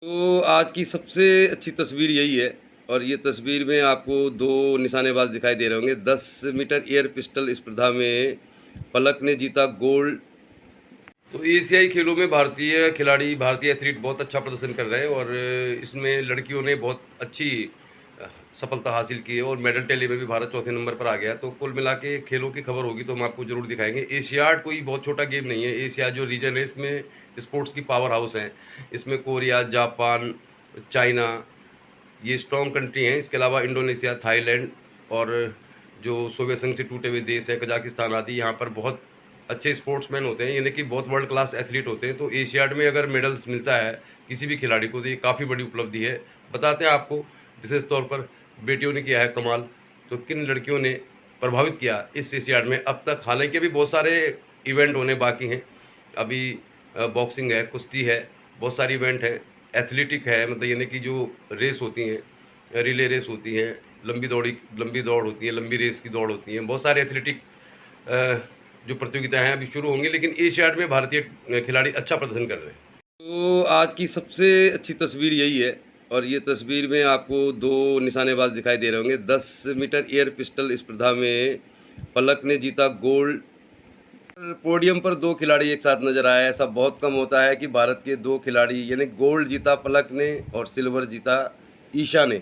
तो आज की सबसे अच्छी तस्वीर यही है और ये तस्वीर में आपको 2 निशानेबाज दिखाई दे रहे होंगे। 10 मीटर एयर पिस्टल स्पर्धा में पलक ने जीता गोल्ड। तो एशियाई खेलों में भारतीय खिलाड़ी, भारतीय एथलीट बहुत अच्छा प्रदर्शन कर रहे हैं और इसमें लड़कियों ने बहुत अच्छी सफलता हासिल की है और मेडल टैली में भी भारत चौथे नंबर पर आ गया। तो कुल मिला के खेलों की खबर होगी तो हम आपको ज़रूर दिखाएंगे। एशियाड कोई बहुत छोटा गेम नहीं है। एशिया जो रीजन है इसमें स्पोर्ट्स की पावर हाउस है। इसमें कोरिया, जापान, चाइना ये स्ट्रॉन्ग कंट्री हैं। इसके अलावा इंडोनेशिया, थाईलैंड और जो सोवियत संघ से टूटे हुए देश हैं, कजाकिस्तान आदि, यहाँ पर बहुत अच्छे स्पोर्ट्समैन होते हैं, यानी कि बहुत वर्ल्ड क्लास एथलीट होते हैं। तो एशियाड में अगर मेडल्स मिलता है किसी भी खिलाड़ी को तो ये काफ़ी बड़ी उपलब्धि है। बताते हैं आपको विशेष तौर पर बेटियों ने किया है कमाल। तो किन लड़कियों ने प्रभावित किया इस एशियाड में अब तक। हालांकि अभी बहुत सारे इवेंट होने बाकी हैं। अभी बॉक्सिंग है, कुश्ती है, बहुत सारी इवेंट हैं। एथलेटिक है, मतलब यानी कि जो रेस होती हैं, रिले रेस होती हैं, लंबी दौड़ होती है, लंबी रेस की दौड़ होती है। बहुत सारे एथलेटिक जो प्रतियोगिताएं हैं अभी शुरू होंगी, लेकिन एशियाड में भारतीय खिलाड़ी अच्छा प्रदर्शन कर रहे हैं। तो आज की सबसे अच्छी तस्वीर यही है और ये तस्वीर में आपको 2 निशानेबाज दिखाई दे रहे होंगे। 10 मीटर एयर पिस्टल स्पर्धा में पलक ने जीता गोल्ड। पोडियम पर 2 खिलाड़ी एक साथ नजर आए। ऐसा बहुत कम होता है कि भारत के 2 खिलाड़ी, यानी गोल्ड जीता पलक ने और सिल्वर जीता ईशा ने।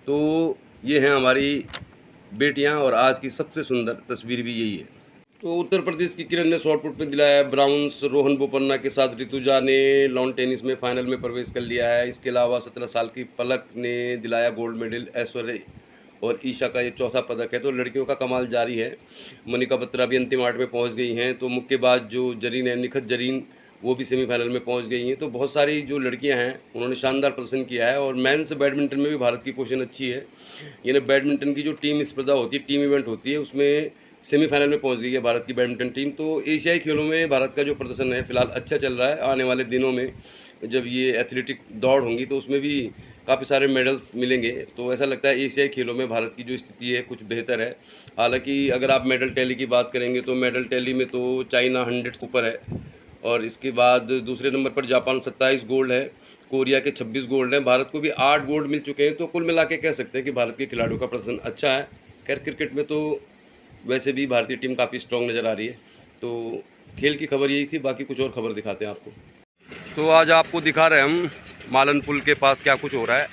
तो ये हैं हमारी बेटियां और आज की सबसे सुंदर तस्वीर भी यही है। तो उत्तर प्रदेश की किरण ने शॉटपुट में दिलाया है ब्राउन्स। रोहन बोपन्ना के साथ ऋतुजा ने लॉन टेनिस में फाइनल में प्रवेश कर लिया है। इसके अलावा 17 साल की पलक ने दिलाया गोल्ड मेडल। ऐश्वर्या और ईशा का ये चौथा पदक है। तो लड़कियों का कमाल जारी है। मनिका बत्रा भी अंतिम 8 में पहुंच गई हैं। तो मुक्केबाज जो जरीन है, निखत जरीन, वो भी सेमीफाइनल में पहुंच गई हैं। तो बहुत सारी जो लड़कियां हैं उन्होंने शानदार प्रदर्शन किया है। और मेंस बैडमिंटन में भी भारत की पोजीशन अच्छी है। यानी बैडमिंटन की जो टीम स्पर्धा होती है, टीम इवेंट होती है, उसमें सेमीफाइनल में पहुंच गई है भारत की बैडमिंटन टीम। तो एशियाई खेलों में भारत का जो प्रदर्शन है फिलहाल अच्छा चल रहा है। आने वाले दिनों में जब ये एथलेटिक दौड़ होंगी तो उसमें भी काफ़ी सारे मेडल्स मिलेंगे। तो ऐसा लगता है एशियाई खेलों में भारत की जो स्थिति है कुछ बेहतर है। हालांकि अगर आप मेडल टैली की बात करेंगे तो मेडल टैली में तो चाइना 100 से ऊपर है और इसके बाद दूसरे नंबर पर जापान 27 गोल्ड है, कोरिया के 26 गोल्ड हैं, भारत को भी 8 गोल्ड मिल चुके हैं। तो कुल मिला के कह सकते हैं कि भारत के खिलाड़ियों का प्रदर्शन अच्छा है। खैर क्रिकेट में तो वैसे भी भारतीय टीम काफ़ी स्ट्रॉन्ग नज़र आ रही है। तो खेल की खबर यही थी, बाकी कुछ और खबर दिखाते हैं आपको। तो आज आपको दिखा रहे हैं हम मालन पुल के पास क्या कुछ हो रहा है।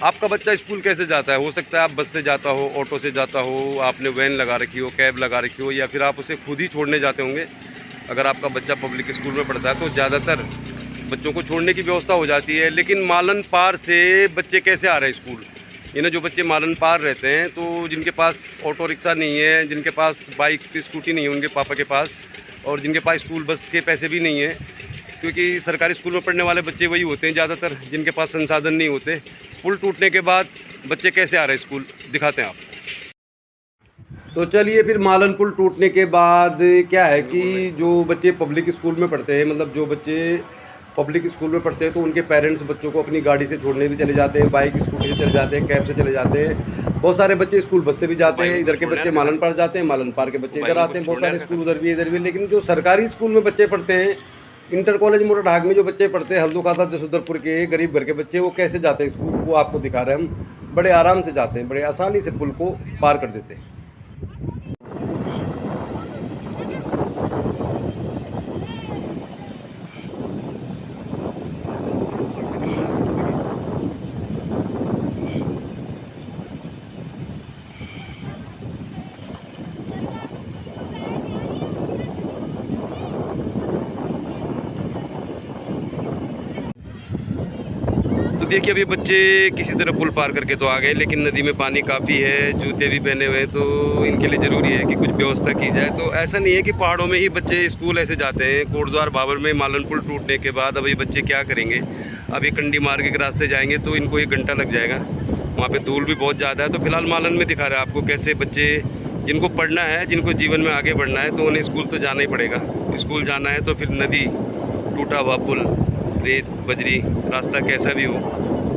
आपका बच्चा स्कूल कैसे जाता है? हो सकता है आप बस से जाता हो, ऑटो से जाता हो, आपने वैन लगा रखी हो, कैब लगा रखी हो, या फिर आप उसे खुद ही छोड़ने जाते होंगे। अगर आपका बच्चा पब्लिक स्कूल में पढ़ता है तो ज़्यादातर बच्चों को छोड़ने की व्यवस्था हो जाती है। लेकिन मालन पार से बच्चे कैसे आ रहे हैं स्कूल? इन्हें जो बच्चे मालन पार रहते हैं, तो जिनके पास ऑटो रिक्शा नहीं है, जिनके पास बाइक स्कूटी नहीं है उनके पापा के पास, और जिनके पास स्कूल बस के पैसे भी नहीं हैं, क्योंकि सरकारी स्कूल में पढ़ने वाले बच्चे वही होते हैं ज़्यादातर जिनके पास संसाधन नहीं होते। पुल टूटने के बाद बच्चे कैसे आ रहे हैं स्कूल, दिखाते हैं आप। तो चलिए फिर मालन पुल टूटने के बाद क्या है कि जो बच्चे पब्लिक स्कूल में पढ़ते हैं, मतलब जो बच्चे पब्लिक स्कूल में पढ़ते हैं तो उनके पेरेंट्स बच्चों को अपनी गाड़ी से छोड़ने भी चले जाते हैं, बाइक स्कूटी से चले जाते हैं, कैब से चले जाते हैं। बहुत सारे बच्चे स्कूल बस से भी जाते हैं। इधर के बच्चे मालन पार जाते हैं, मालन पार के बच्चे इधर आते हैं। बहुत सारे स्कूल उधर भी इधर भी। लेकिन जो सरकारी स्कूल में बच्चे पढ़ते हैं, इंटर कॉलेज मोटर ढाक में जो बच्चे पढ़ते हैं, हल्दुखाता जसोदरपुर के गरीब घर के बच्चे, वो कैसे जाते हैं स्कूल, वो आपको दिखा रहे हैं हम। बड़े आराम से जाते हैं, बड़े आसानी से पुल को पार कर देते हैं। तो देखिए अभी बच्चे किसी तरह पुल पार करके तो आ गए, लेकिन नदी में पानी काफ़ी है, जूते भी पहने हुए हैं, तो इनके लिए ज़रूरी है कि कुछ व्यवस्था की जाए। तो ऐसा नहीं है कि पहाड़ों में ही बच्चे स्कूल ऐसे जाते हैं। कोटद्वार भाबर में मालन पुल टूटने के बाद अभी बच्चे क्या करेंगे? अभी कंडी मार्ग के रास्ते जाएंगे तो इनको 1 घंटा लग जाएगा। वहाँ पर धूल भी बहुत ज़्यादा है। तो फिलहाल मालन में दिखा रहा है आपको कैसे बच्चे, जिनको पढ़ना है, जिनको जीवन में आगे बढ़ना है, तो उन्हें स्कूल तो जाना ही पड़ेगा। स्कूल जाना है तो फिर नदी, टूटा हुआ पुल, रेत बजरी, रास्ता कैसा भी हो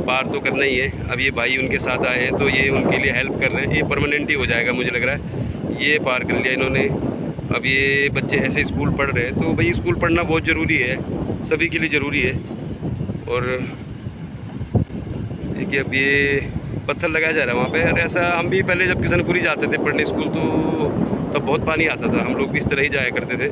पार तो करना ही है। अब ये भाई उनके साथ आए हैं तो ये उनके लिए हेल्प कर रहे हैं। ये परमानेंट ही हो जाएगा मुझे लग रहा है। ये पार कर लिया इन्होंने। अब ये बच्चे ऐसे स्कूल पढ़ रहे हैं, तो भाई स्कूल पढ़ना बहुत ज़रूरी है, सभी के लिए ज़रूरी है। और देखिए अब ये पत्थर लगाया जा रहा है वहाँ पे। और ऐसा हम भी पहले जब किशनपुरी जाते थे पढ़ने स्कूल तो तब बहुत पानी आता था, हम लोग भी इस तरह ही जाया करते थे,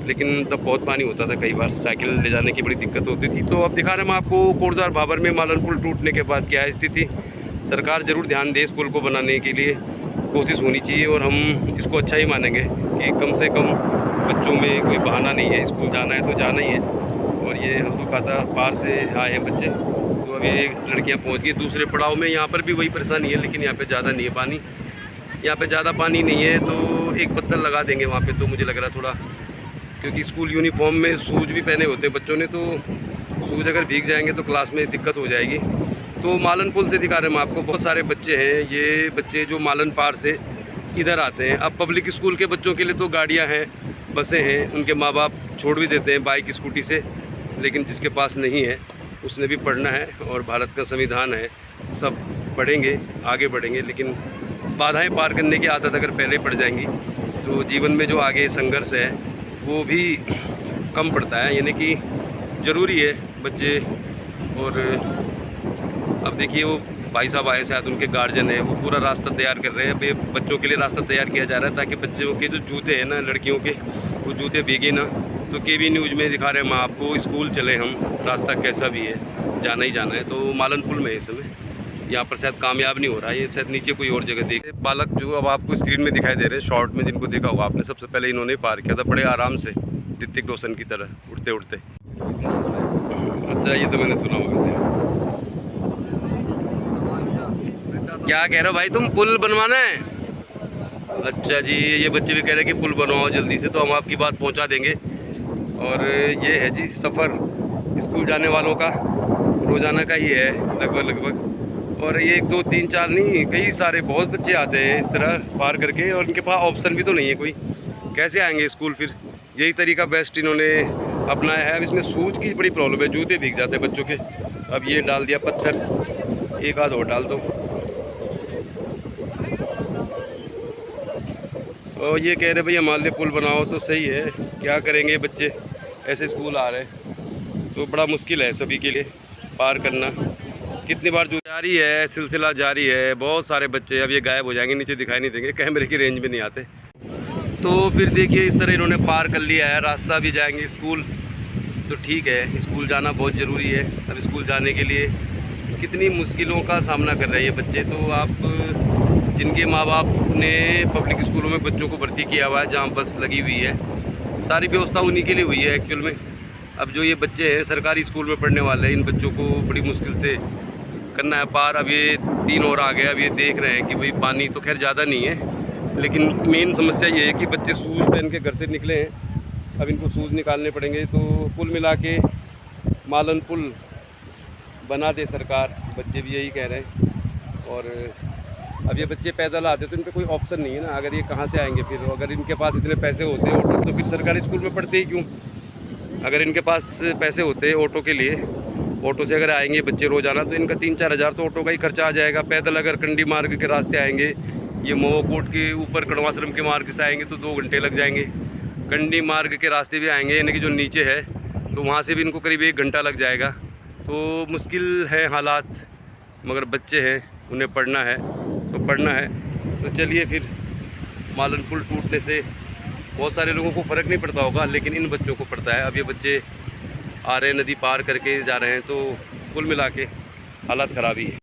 लेकिन तब बहुत पानी होता था, कई बार साइकिल ले जाने की बड़ी दिक्कत होती थी। तो अब दिखा रहे हैं हम आपको कोटद्वार भाबर में मालन पुल टूटने के बाद क्या है स्थिति। सरकार ज़रूर ध्यान दे इस पुल को बनाने के लिए, कोशिश होनी चाहिए, और हम इसको अच्छा ही मानेंगे कि कम से कम बच्चों में कोई बहाना नहीं है, स्कूल जाना है तो जाना ही है। और ये हल्दू पार से आए हैं बच्चे, तो अब ये लड़कियां पहुंच गई दूसरे पड़ाव में। यहाँ पर भी वही परेशानी है, लेकिन यहाँ पे ज़्यादा नहीं है पानी, यहाँ पे ज़्यादा पानी नहीं है, तो एक पत्थर लगा देंगे वहाँ पे। तो मुझे लग रहा थोड़ा, क्योंकि स्कूल यूनिफॉर्म में शूज़ भी पहने होते हैं बच्चों ने, तो शूज़ अगर भीग जाएंगे तो क्लास में दिक्कत हो जाएगी। तो मालन पुल से दिखा रहे हैं हम आपको, बहुत सारे बच्चे हैं, ये बच्चे जो मालन पार से इधर आते हैं। अब पब्लिक स्कूल के बच्चों के लिए तो गाड़ियाँ हैं, बसें हैं, उनके माँ बाप छोड़ भी देते हैं बाइक स्कूटी से, लेकिन जिसके पास नहीं है उसने भी पढ़ना है, और भारत का संविधान है, सब पढ़ेंगे, आगे बढ़ेंगे। लेकिन बाधाएं पार करने की आदत अगर पहले पड़ जाएंगी तो जीवन में जो आगे संघर्ष है वो भी कम पड़ता है, यानी कि ज़रूरी है बच्चे। और अब देखिए वो भाई साहब आए, शायद उनके गार्जियन है, वो पूरा रास्ता तैयार कर रहे हैं। अभी बच्चों के लिए रास्ता तैयार किया जा रहा है ताकि बच्चों के जो जूते हैं ना, लड़कियों के, वो जूते भीगे ना। तो केबी न्यूज़ में दिखा रहे हैं हम आपको, स्कूल चले हम, रास्ता कैसा भी है, जाना ही जाना है। तो मालन पुल में इस समय यहाँ पर शायद कामयाब नहीं हो रहा है, ये शायद नीचे कोई और जगह देखे। बालक जो अब आपको स्क्रीन में दिखाई दे रहे हैं, शॉर्ट में जिनको देखा होगा आपने, सबसे पहले इन्होंने पार किया था बड़े आराम से, ऋतिक रोशन की तरह उड़ते उड़ते। अच्छा, ये तो मैंने सुना होगा। क्या कह रहे हो भाई तुम, पुल बनवाना है? अच्छा जी, ये बच्चे भी कह रहे हैं कि पुल बनवाओ जल्दी से, तो हम आपकी बात पहुंचा देंगे। और ये है जी सफ़र स्कूल जाने वालों का, रोज़ाना का ही है लगभग। और ये 1 2 3 4 नहीं, कई सारे बहुत बच्चे आते हैं इस तरह पार करके, और इनके पास ऑप्शन भी तो नहीं है कोई, कैसे आएंगे स्कूल फिर? यही तरीका बेस्ट इन्होंने अपनाया है। अब इसमें शूज़ की बड़ी प्रॉब्लम है, जूते भीग जाते हैं बच्चों के। अब ये डाल दिया पत्थर, एक आध और डाल दो। और ये कह रहे भाई हमारे लिए पुल बनाओ, तो सही है, क्या करेंगे बच्चे, ऐसे स्कूल आ रहे हैं तो बड़ा मुश्किल है सभी के लिए पार करना। कितनी बार जो जारी है, सिलसिला जारी है, बहुत सारे बच्चे अब ये गायब हो जाएंगे, नीचे दिखाई नहीं देंगे, कैमरे की रेंज में नहीं आते। तो फिर देखिए इस तरह इन्होंने पार कर लिया है, रास्ता भी जाएंगे स्कूल, तो ठीक है, स्कूल जाना बहुत ज़रूरी है। अब स्कूल जाने के लिए कितनी मुश्किलों का सामना कर रहे हैं ये बच्चे। तो आप जिनके माँ बाप ने पब्लिक स्कूलों में बच्चों को भर्ती किया हुआ है, जहाँ बस लगी हुई है, सारी व्यवस्था उन्हीं के लिए हुई है एक्चुअल में। अब जो ये बच्चे हैं सरकारी स्कूल में पढ़ने वाले, इन बच्चों को बड़ी मुश्किल से करना है पार। अब ये 3 और आ गए, अब ये देख रहे हैं कि भाई पानी तो खैर ज़्यादा नहीं है, लेकिन मेन समस्या ये है कि बच्चे शूज़ पहन के घर से निकले हैं, अब इनको शूज़ निकालने पड़ेंगे। तो कुल मिला के मालन पुल बना दे सरकार, बच्चे भी यही कह रहे हैं। और अब ये बच्चे पैदल आते तो इन पर कोई ऑप्शन नहीं है ना, अगर ये कहाँ से आएंगे फिर? अगर इनके पास इतने पैसे होते ऑटो, तो फिर सरकारी स्कूल में पढ़ते ही क्यों? अगर इनके पास पैसे होते ऑटो के लिए, ऑटो से अगर आएंगे बच्चे रोज़ाना, तो इनका 3-4 हज़ार तो ऑटो का ही खर्चा आ जाएगा। पैदल अगर कंडी मार्ग के रास्ते आएंगे, ये मोहकोट के ऊपर कड़वाश्रम के मार्ग से आएंगे तो 2 घंटे लग जाएंगे। कंडी मार्ग के रास्ते भी आएंगे, यानी कि जो नीचे है, तो वहाँ से भी इनको करीब 1 घंटा लग जाएगा। तो मुश्किल है हालात, मगर बच्चे हैं, उन्हें पढ़ना है तो पढ़ना है। तो चलिए फिर, मालन पुल टूटने से बहुत सारे लोगों को फ़र्क नहीं पड़ता होगा, लेकिन इन बच्चों को पड़ता है। अब ये बच्चे आ रहे हैं, नदी पार करके जा रहे हैं, तो कुल मिला के हालात ख़राब ही है।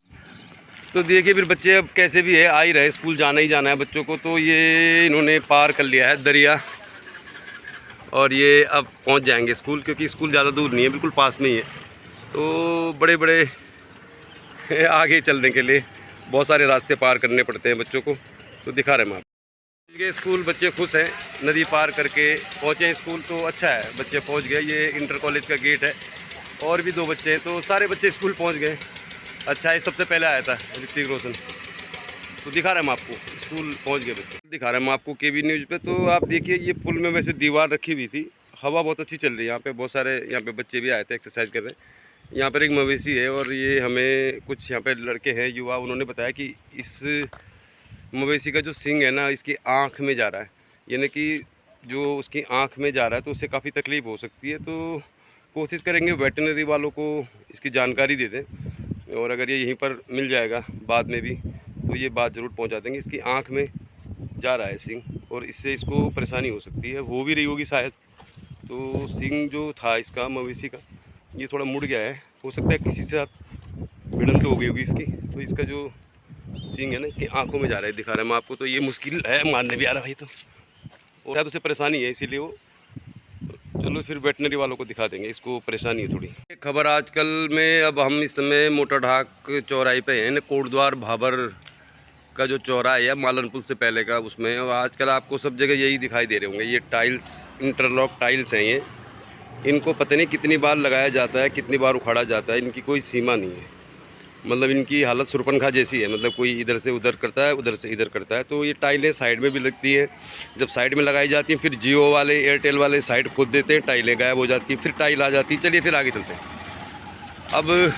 तो देखिए फिर बच्चे अब कैसे भी है आ ही रहे, स्कूल जाना ही जाना है बच्चों को। तो ये इन्होंने पार कर लिया है दरिया, और ये अब पहुंच जाएंगे स्कूल, क्योंकि स्कूल ज़्यादा दूर नहीं है, बिल्कुल पास में ही है। तो बड़े बड़े आगे चलने के लिए बहुत सारे रास्ते पार करने पड़ते हैं बच्चों को। तो दिखा रहे हैं हम आप ये स्कूल, बच्चे खुश हैं, नदी पार करके पहुँचे स्कूल, तो अच्छा है बच्चे पहुँच गए। ये इंटर कॉलेज का गेट है, और भी 2 बच्चे हैं, तो सारे बच्चे स्कूल पहुँच गए। अच्छा, ये सबसे पहले आया था ऋतिक रोशन। तो दिखा रहे हैं हम आपको, स्कूल पहुँच गए बच्चे, दिखा रहे हैं हम आपको केबी न्यूज़ पे। तो आप देखिए ये पुल में वैसे दीवार रखी हुई थी, हवा बहुत अच्छी चल रही है यहाँ पे, बहुत सारे यहाँ पे बच्चे भी आए थे, एक्सरसाइज कर रहे हैं। यहाँ पर एक मवेशी है, और ये हमें कुछ यहाँ पे लड़के हैं युवा, उन्होंने बताया कि इस मवेशी का जो सींग है ना, इसकी आँख में जा रहा है, यानी कि जो उसकी आँख में जा रहा है, तो उससे काफ़ी तकलीफ़ हो सकती है। तो कोशिश करेंगे वेटनरी वालों को इसकी जानकारी दे दें, और अगर ये यहीं पर मिल जाएगा बाद में भी तो ये बात ज़रूर पहुंचा देंगे। इसकी आँख में जा रहा है सिंग और इससे इसको परेशानी हो सकती है, हो भी रही होगी शायद। तो सिंग जो था इसका मवेशी का, ये थोड़ा मुड़ गया है, हो सकता है किसी से साथ भिड़ंत हो गई होगी इसकी। तो इसका जो सिंग है ना, इसकी आंखों में जा रहा है, दिखा रहा है मैं आपको। तो ये मुश्किल है, मारने भी आ रहा भाई। तो और शायद उसे परेशानी है, इसीलिए वो, चलो फिर वेटनरी वालों को दिखा देंगे, इसको परेशानी है थोड़ी। खबर आजकल में, अब हम इस समय मोटर ढाक चौराहे पे हैं, कोटद्वार भाबर का जो चौराहा है मालन पुल से पहले का, उसमें। और आजकल आपको सब जगह यही दिखाई दे रहे होंगे, ये टाइल्स, इंटरलॉक टाइल्स हैं ये। इनको पता नहीं कितनी बार लगाया जाता है, कितनी बार उखाड़ा जाता है, इनकी कोई सीमा नहीं है। मतलब इनकी हालत सुरपनखा जैसी है, मतलब कोई इधर से उधर करता है, उधर से इधर करता है। तो ये टाइलें साइड में भी लगती हैं, जब साइड में लगाई जाती हैं फिर जियो वाले, एयरटेल वाले साइड खोद देते हैं, टाइलें गायब हो जाती हैं, फिर टाइल आ जाती है। चलिए फिर आगे चलते हैं। अब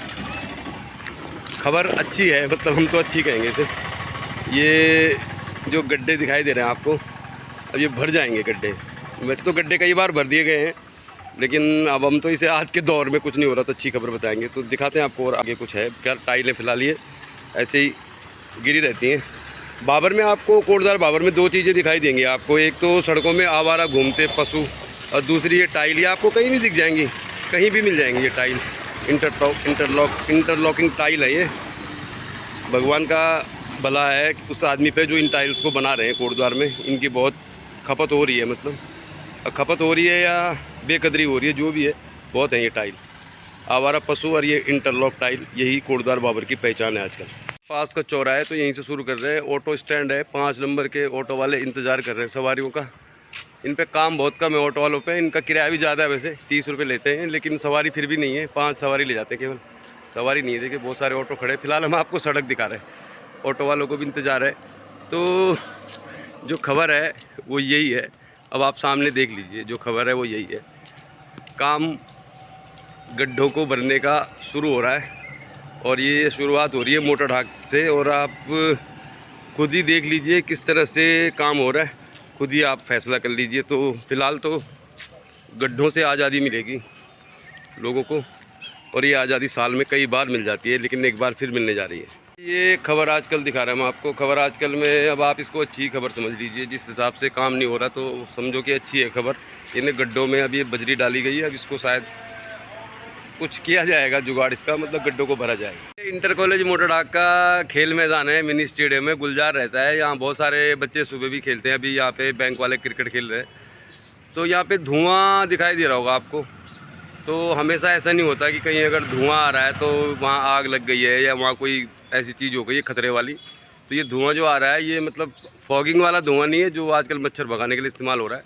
खबर अच्छी है, मतलब हम तो अच्छी कहेंगे इसे। ये जो गड्ढे दिखाई दे रहे हैं आपको, अब ये भर जाएंगे गड्ढे। वैसे तो गड्ढे कई बार भर दिए गए हैं, लेकिन अब हम तो इसे आज के दौर में कुछ नहीं हो रहा तो अच्छी खबर बताएंगे। तो दिखाते हैं आपको, और आगे कुछ है क्या। टाइलें फिलहाल ये ऐसे ही गिरी रहती हैं। बाबर में आपको, कोटद्वार बाबर में दो चीज़ें दिखाई देंगी आपको। एक तो सड़कों में आवारा घूमते पशु, और दूसरी ये टाइल। ये आपको कहीं भी दिख जाएंगी, कहीं भी मिल जाएंगी ये टाइल। इंटरलॉकिंग टाइल है ये। भगवान का भला है उस आदमी पे जो इन टाइल्स को बना रहे हैं कोटद्वार में। इनकी बहुत खपत हो रही है, मतलब खपत हो रही है या बेकदरी हो रही है, जो भी है, बहुत है ये टाइल। आवारा पशु और ये इंटरलॉक टाइल, यही कोटद्वार बाबर की पहचान है आजकल। पास का चौराहा है तो यहीं से शुरू कर रहे हैं। ऑटो स्टैंड है, 5 नंबर के ऑटो वाले इंतज़ार कर रहे हैं सवारियों का। इन पे काम बहुत कम है ऑटो वालों पे, इनका किराया भी ज़्यादा है, वैसे 30 रुपये लेते हैं, लेकिन सवारी फिर भी नहीं है। 5 सवारी ले जाते हैं केवल, सवारी नहीं है। देखिए बहुत सारे ऑटो खड़े। फिलहाल हम आपको सड़क दिखा रहे हैं, ऑटो वालों को भी इंतज़ार है। तो जो खबर है वो यही है। अब आप सामने देख लीजिए, जो खबर है वो यही है। काम गड्ढों को भरने का शुरू हो रहा है, और ये शुरुआत हो रही है मोटर ढाक से। और आप खुद ही देख लीजिए किस तरह से काम हो रहा है, खुद ही आप फैसला कर लीजिए। तो फ़िलहाल तो गड्ढों से आज़ादी मिलेगी लोगों को, और ये आज़ादी साल में कई बार मिल जाती है, लेकिन एक बार फिर मिलने जा रही है। ये खबर आजकल दिखा रहा है मैं आपको। खबर आजकल में, अब आप इसको अच्छी खबर समझ लीजिए। जिस हिसाब से काम नहीं हो रहा तो समझो कि अच्छी है खबर। इन्हें गड्ढों में अब ये बजरी डाली गई है, अब इसको शायद कुछ किया जाएगा जुगाड़ इसका, मतलब गड्ढों को भरा जाएगा। इंटर कॉलेज मोटर ढाक का खेल मैदान है, मिनी स्टेडियम है, गुलजार रहता है। यहाँ बहुत सारे बच्चे सुबह भी खेलते हैं। अभी यहाँ पे बैंक वाले क्रिकेट खेल रहे हैं, तो यहाँ पे धुआं दिखाई दे रहा होगा आपको। तो हमेशा ऐसा नहीं होता कि कहीं अगर धुआं आ रहा है तो वहाँ आग लग गई है या वहाँ कोई ऐसी चीज़ हो गई है खतरे वाली। तो ये धुआं जो आ रहा है, ये मतलब फॉगिंग वाला धुआं नहीं है जो आजकल मच्छर भगाने के लिए इस्तेमाल हो रहा है।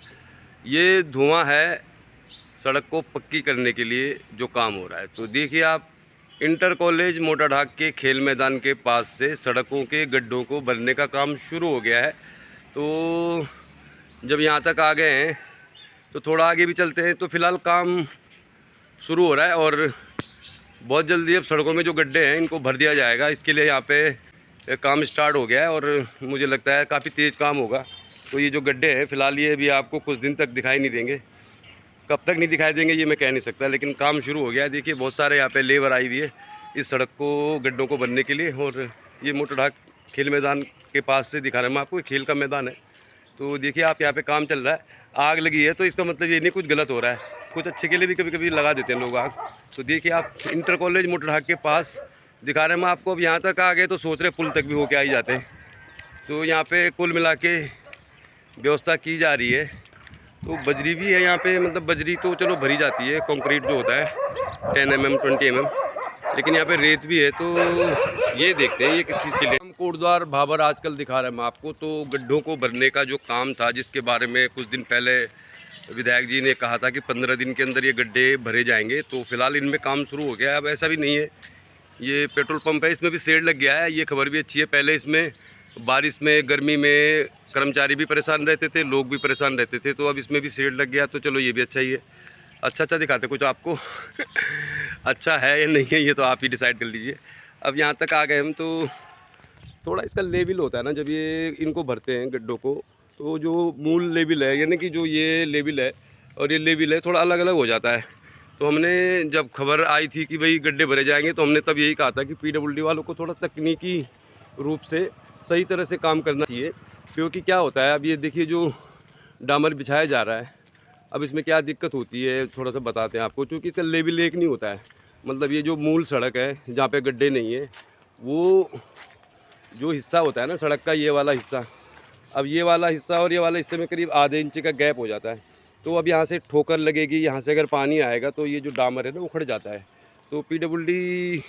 ये धुआं है सड़क को पक्की करने के लिए जो काम हो रहा है। तो देखिए आप, इंटर कॉलेज मोटर ढाक के खेल मैदान के पास से सड़कों के गड्ढों को भरने का काम शुरू हो गया है। तो जब यहाँ तक आ गए हैं तो थोड़ा आगे भी चलते हैं। तो फ़िलहाल काम शुरू हो रहा है, और बहुत जल्दी अब सड़कों में जो गड्ढे हैं इनको भर दिया जाएगा। इसके लिए यहाँ पे काम स्टार्ट हो गया है, और मुझे लगता है काफ़ी तेज़ काम होगा। तो ये जो गड्ढे हैं फ़िलहाल ये भी आपको कुछ दिन तक दिखाई नहीं देंगे। कब तक नहीं दिखाई देंगे ये मैं कह नहीं सकता, लेकिन काम शुरू हो गया है। देखिए बहुत सारे यहाँ पे लेबर आई हुई है इस सड़क को, गड्ढों को भरने के लिए। और ये मोटर ढाक खेल मैदान के पास से दिखा रहा है मैं आपको, खेल का मैदान है। तो देखिए आप, यहाँ पे काम चल रहा है। आग लगी है तो इसका मतलब ये नहीं कुछ गलत हो रहा है, कुछ अच्छे के लिए भी कभी कभी लगा देते हैं लोग आग। तो देखिए आप, इंटर कॉलेज मोटर ढाक के पास दिखा रहे हैं मैं आपको। अब यहाँ तक आ गए तो सोच रहे पुल तक भी होके आ ही जाते हैं। तो यहाँ पे कुल मिला के व्यवस्था की जा रही है। तो बजरी भी है यहाँ पे, मतलब बजरी तो चलो भरी जाती है, कंक्रीट जो होता है 10 mm 20 mm, लेकिन यहाँ पे रेत भी है। तो ये देखते हैं ये किस चीज़ के लिए। हम कोटद्वार भाबर आजकल दिखा रहे हैं मैं आपको। तो गड्ढों को भरने का जो काम था, जिसके बारे में कुछ दिन पहले विधायक जी ने कहा था कि 15 दिन के अंदर ये गड्ढे भरे जाएंगे, तो फिलहाल इनमें काम शुरू हो गया है। अब ऐसा भी नहीं है, ये पेट्रोल पंप है, इसमें भी शेड लग गया है। ये खबर भी अच्छी है। पहले इसमें बारिश में, गर्मी में कर्मचारी भी परेशान रहते थे, लोग भी परेशान रहते थे। तो अब इसमें भी शेड लग गया, तो चलो ये भी अच्छा ही है। अच्छा दिखाते कुछ आपको अच्छा है या नहीं है ये तो आप ही डिसाइड कर लीजिए। अब यहाँ तक आ गए हम, तो थोड़ा इसका लेवल होता है ना, जब ये इनको भरते हैं गड्ढों को, तो जो मूल लेवल है, यानी कि जो ये लेवल है और ये लेवल है, थोड़ा अलग अलग हो जाता है। तो हमने जब खबर आई थी कि भाई गड्ढे भरे जाएंगे तो हमने तब यही कहा था कि पीडब्ल्यूडी वालों को थोड़ा तकनीकी रूप से सही तरह से काम करना चाहिए। क्योंकि क्या होता है, अब ये देखिए जो डामर बिछाया जा रहा है, अब इसमें क्या दिक्कत होती है थोड़ा सा बताते हैं आपको। क्योंकि इसका लेवल एक नहीं होता है, मतलब ये जो मूल सड़क है जहाँ पे गड्ढे नहीं है, वो जो हिस्सा होता है ना सड़क का, ये वाला हिस्सा, अब ये वाला हिस्सा और ये वाला हिस्से में करीब आधे इंच का गैप हो जाता है। तो अब यहाँ से ठोकर लगेगी, यहाँ से अगर पानी आएगा तो ये जो डामर है ना उखड़ जाता है। तो पीडब्ल्यूडी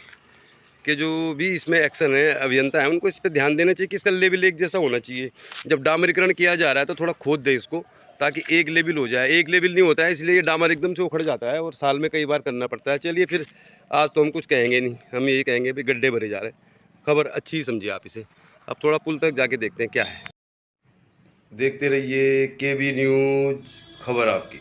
के जो भी इसमें एक्शन है, अभियंता है, उनको इस पर ध्यान देना चाहिए कि इसका लेवल एक जैसा होना चाहिए। जब डामरीकरण किया जा रहा है तो थोड़ा खोद दें इसको, ताकि एक लेवल हो जाए। एक लेवल नहीं होता है, इसलिए ये डामर एकदम से उखड़ जाता है और साल में कई बार करना पड़ता है। चलिए फिर आज तो हम कुछ कहेंगे नहीं, हम यही कहेंगे भी गड्ढे भरे जा रहे हैं। खबर अच्छी समझिए आप इसे। अब थोड़ा पुल तक जाके देखते हैं क्या है। देखते रहिए केबी न्यूज़, खबर आपकी।